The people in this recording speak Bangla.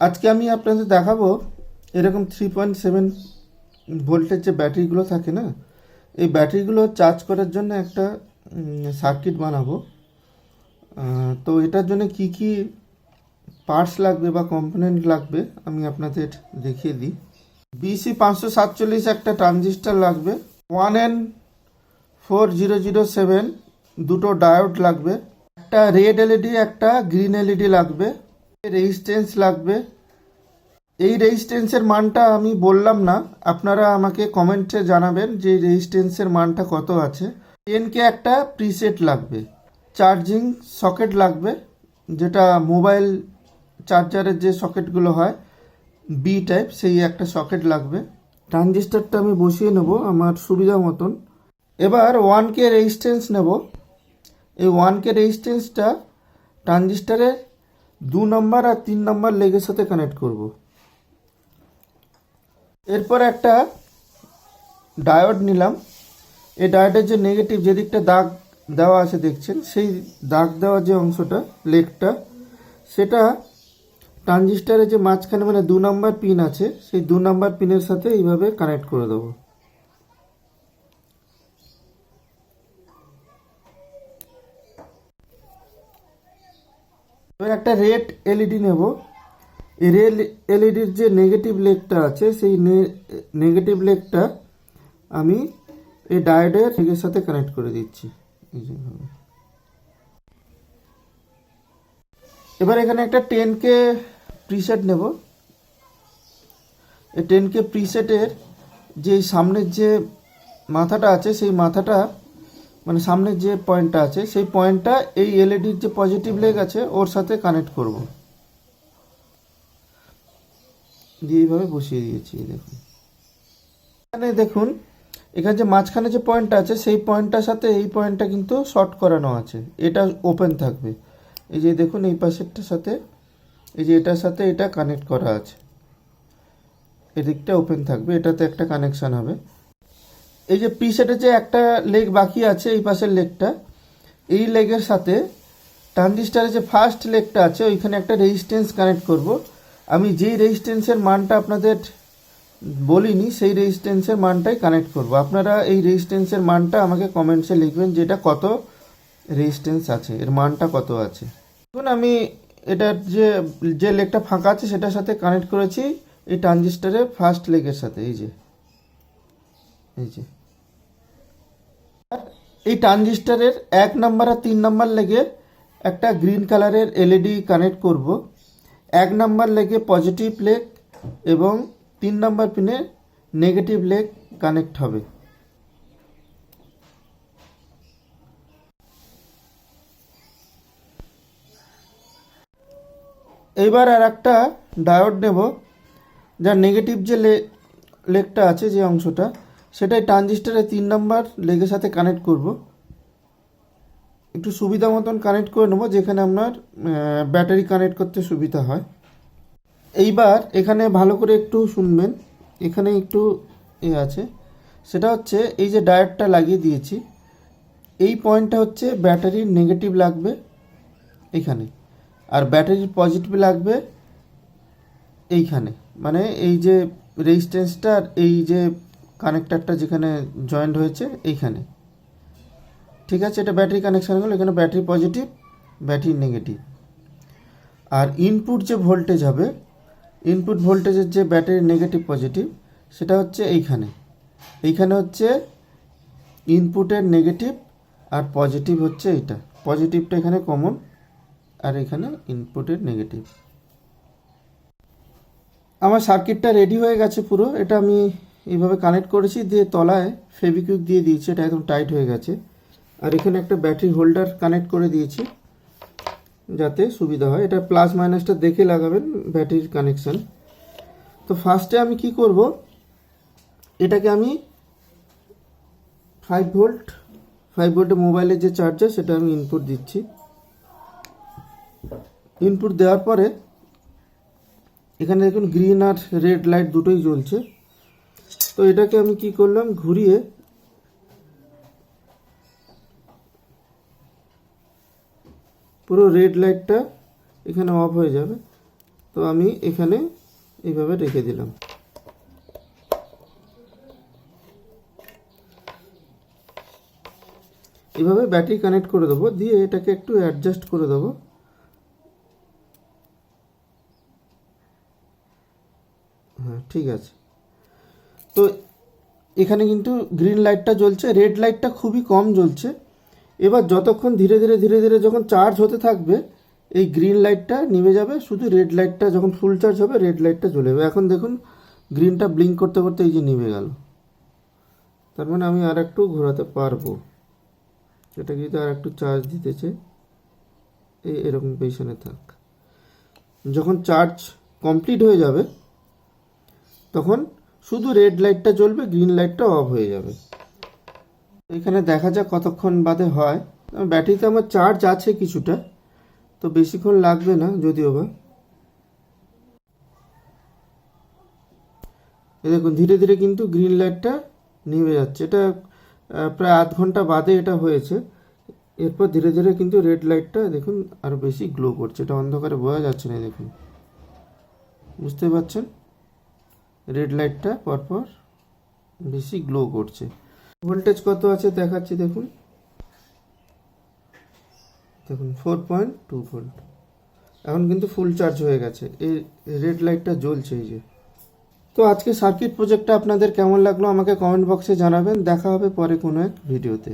আজকে আমি আপনাদের দেখাবো এরকম 3.7 ভোল্টের যে ব্যাটারিগুলো থাকে না, এই ব্যাটারিগুলো চার্জ করার জন্য একটা সার্কিট বানাবো। তো এটার জন্য কি কি পার্টস লাগবে বা কম্পোনেন্ট লাগবে আমি আপনাদের দেখিয়ে দিই। BC547 একটা ট্রানজিস্টর লাগবে, 1N4007 দুটো ডায়োড লাগবে, একটা রেড এলইডি একটা গ্রিন এলইডি লাগবে, রেজিস্ট্যান্স লাগবে। এই রেজিস্ট্যান্সের মানটা আমি বললাম না, আপনারা আমাকে কমেন্টে জানাবেন যে রেজিস্ট্যান্সের মানটা কত আছে। 10K একটা প্রিসেট লাগবে, চার্জিং সকেট লাগবে, যেটা মোবাইল চার্জারের যে সকেটগুলো হয় বি টাইপ, সেই একটা সকেট লাগবে। ট্রানজিস্টরটা আমি বসিয়ে নেব আমার সুবিধা মতন। এবার 1K রেজিস্ট্যান্স নেব। এই 1K রেজিস্ট্যান্সটা ট্রানজিস্টরের 2 নম্বর আর 3 নম্বর লেগের সাথে কানেক্ট করব। এরপর একটা ডায়োড নিলাম। এই ডায়োডের যে নেগেটিভ যেদিকটা দাগ দেওয়া আছে দেখছেন, সেই দাগ দেওয়া যে অংশটা লেগটা, সেটা ট্রানজিস্টারের যে মাঝখানে মানে 2 নম্বর পিন আছে, সেই 2 নম্বর পিনের সাথে এইভাবে কানেক্ট করে দেবো। এবার একটা রেড এলইডি নেব। এই রেড এলইডির যে নেগেটিভ লেগটা আছে, সেই নেগেটিভ লেগটা আমি এই ডায়োডের লেগের সাথে কানেক্ট করে দিচ্ছি। এবার এখানে একটা 10K প্রিসেট নেব। এই 10K প্রিসেটের যে সামনের যে মাথাটা আছে, সেই মাথাটা মানে সামনের যে পয়েন্টটা আছে, সেই পয়েন্টটা এই এলইডির যে পজিটিভ লেগ আছে ওর সাথে কানেক্ট করব। দিয়ে এইভাবে বসিয়ে দিয়েছি। দেখুন এখানে, দেখুন এখানে যে মাঝখানে যে পয়েন্টটা আছে, সেই পয়েন্টটার সাথে এই পয়েন্টটা কিন্তু শর্ট করানো আছে, এটা ওপেন থাকবে। এই যে দেখুন এই পাশেরটার সাথে, এই যে এটার সাথে এটা কানেক্ট করা আছে, এদিকটা ওপেন থাকবে, এটাতে একটা কানেকশান হবে। এই যে প্রিসেটের যে একটা লেগ বাকি আছে, এই পাশের লেগটা, এই লেগের সাথে ট্রানজিস্টারের যে ফার্স্ট লেগটা আছে ওইখানে একটা রেজিস্ট্যান্স কানেক্ট করব। আমি যেই রেজিস্ট্যান্সের মানটা আপনাদের বলিনি, সেই রেজিস্ট্যান্সের মানটাই কানেক্ট করব। আপনারা এই রেজিস্ট্যান্সের মানটা আমাকে কমেন্টসে লিখবেন, যেটা কত রেজিস্ট্যান্স আছে, এর মানটা কত আছে। দেখুন আমি এটার যে যে লেগটা ফাঁকা আছে সেটার সাথে কানেক্ট করেছি এই ট্রানজিস্টারের ফার্স্ট লেগের সাথে। এই যে এই ট্রানজিস্টারের 1 নম্বর আর 3 নম্বর লেগে একটা গ্রিন কালারের এলইডি কানেক্ট করব। 1 নম্বর লেগে পজিটিভ লেগ এবং 3 নম্বর পিনে নেগেটিভ লেগ কানেক্ট হবে। এইবার আর একটা ডায়োড নেব, যার নেগেটিভ যে লেগটা আছে, যে অংশটা, সেটাই ট্রানজিস্টারের 3 নম্বর লেগের সাথে কানেক্ট করব। একটু সুবিধা মতন কানেক্ট করে নেবো, যেখানে আপনার ব্যাটারি কানেক্ট করতে সুবিধা হয়। এইবার এখানে ভালো করে একটু শুনবেন, এখানে একটু আছে, সেটা হচ্ছে এই যে ডায়োডটা লাগিয়ে দিয়েছি, এই পয়েন্টটা হচ্ছে ব্যাটারির নেগেটিভ লাগবে এখানে, আর ব্যাটারির পজিটিভ লাগবে এইখানে, মানে এই যে রেজিস্ট্যান্সটা আর এই যে কানেক্টারটা যেখানে জয়েন্ট হয়েছে এইখানে। ঠিক আছে, এটা ব্যাটারি কানেকশান হলো, এখানে ব্যাটারি পজিটিভ, ব্যাটারি নেগেটিভ। আর ইনপুট যে ভোল্টেজ হবে, ইনপুট ভোল্টেজের যে ব্যাটারি নেগেটিভ পজিটিভ, সেটা হচ্ছে এইখানে। এইখানে হচ্ছে ইনপুটের নেগেটিভ আর পজিটিভ হচ্ছে এইটা, পজিটিভটা এখানে কমন আর এখানে ইনপুটের নেগেটিভ। আমার সার্কিটটা রেডি হয়ে গেছে পুরো। এটা আমি এইভাবে কানেক্ট করেছি, দিয়ে তলায় ফেভিকুইক দিয়ে দিয়েছি, এটা একদম টাইট হয়ে গেছে। আর এখানে একটা ব্যাটারি হোল্ডার কানেক্ট করে দিয়েছি যাতে সুবিধা হয়। এটা প্লাস মাইনাসটা দেখে লাগাবেন ব্যাটারির কানেকশান। তো ফার্স্টে আমি কি করব, এটাকে আমি 5 ভোল্টে মোবাইলের যে চার্জার, সেটা আমি ইনপুট দিচ্ছি। ইনপুট দেওয়ার পরে এখানে দেখুন গ্রিন আর রেড লাইট দুটোই জ্বলছে। তো এটাকে আমি কি করলাম, ঘুরিয়ে পুরো রেড লাইটটা এখানে অফ হয়ে যাবে। তো আমি এখানে এইভাবে রেখে দিলাম। এইভাবে ব্যাটারি কানেক্ট করে দেবো, দিয়ে এটাকে একটু অ্যাডজাস্ট করে দেবো। হ্যাঁ, ঠিক আছে। তো এখানে কিন্তু গ্রিন লাইটটা জ্বলছে, রেড লাইটটা খুবই কম জ্বলছে। এবার যতক্ষণ ধীরে ধীরে ধীরে ধীরে যখন চার্জ হতে থাকবে, এই গ্রিন লাইটটা নিভে যাবে, শুধু রেড লাইটটা যখন ফুল চার্জ হবে রেড লাইটটা জ্বলে যাবে। এখন দেখুন গ্রিনটা ব্লিঙ্ক করতে করতে এই যে নিভে গেল। তার মানে আমি আর একটু ঘোরাতে পারবো। এটাকে যদি আর একটু চার্জ দিতে চাই, এরকম পজিশনে থাক। যখন চার্জ কমপ্লিট হয়ে যাবে তখন শুধু রেড লাইটটা জ্বলবে, গ্রিন লাইটটা অফ হয়ে যাবে। এখানে দেখা যাক কতক্ষণ বাদে হয়। ব্যাটারিতে আমার চার্জ আছে কিছুটা, তো বেশিক্ষণ লাগবে না যদিও বা। এই দেখুন ধীরে ধীরে কিন্তু গ্রিন লাইটটা নিভে যাচ্ছে। এটা প্রায় আধ ঘন্টা বাদে এটা হয়েছে। এরপর ধীরে ধীরে কিন্তু রেড লাইটটা দেখুন আরও বেশি গ্লো করছে। এটা অন্ধকারে বোঝা যাচ্ছে না, দেখুন, বুঝতে পারছেন? রেড লাইটটা পরপর বেশি গ্লো করছে। ভোল্টেজ কত আছে দেখাচ্ছি, দেখুন দেখুন 4.2 ভোল্ট। এখন কিন্তু ফুল চার্জ হয়ে গেছে, এই রেড লাইটটা জ্বলছে এই যে। তো আজকে সার্কিট প্রজেক্টটা আপনাদের কেমন লাগলো আমাকে কমেন্ট বক্সে জানাবেন। দেখা হবে পরে কোনো এক ভিডিওতে।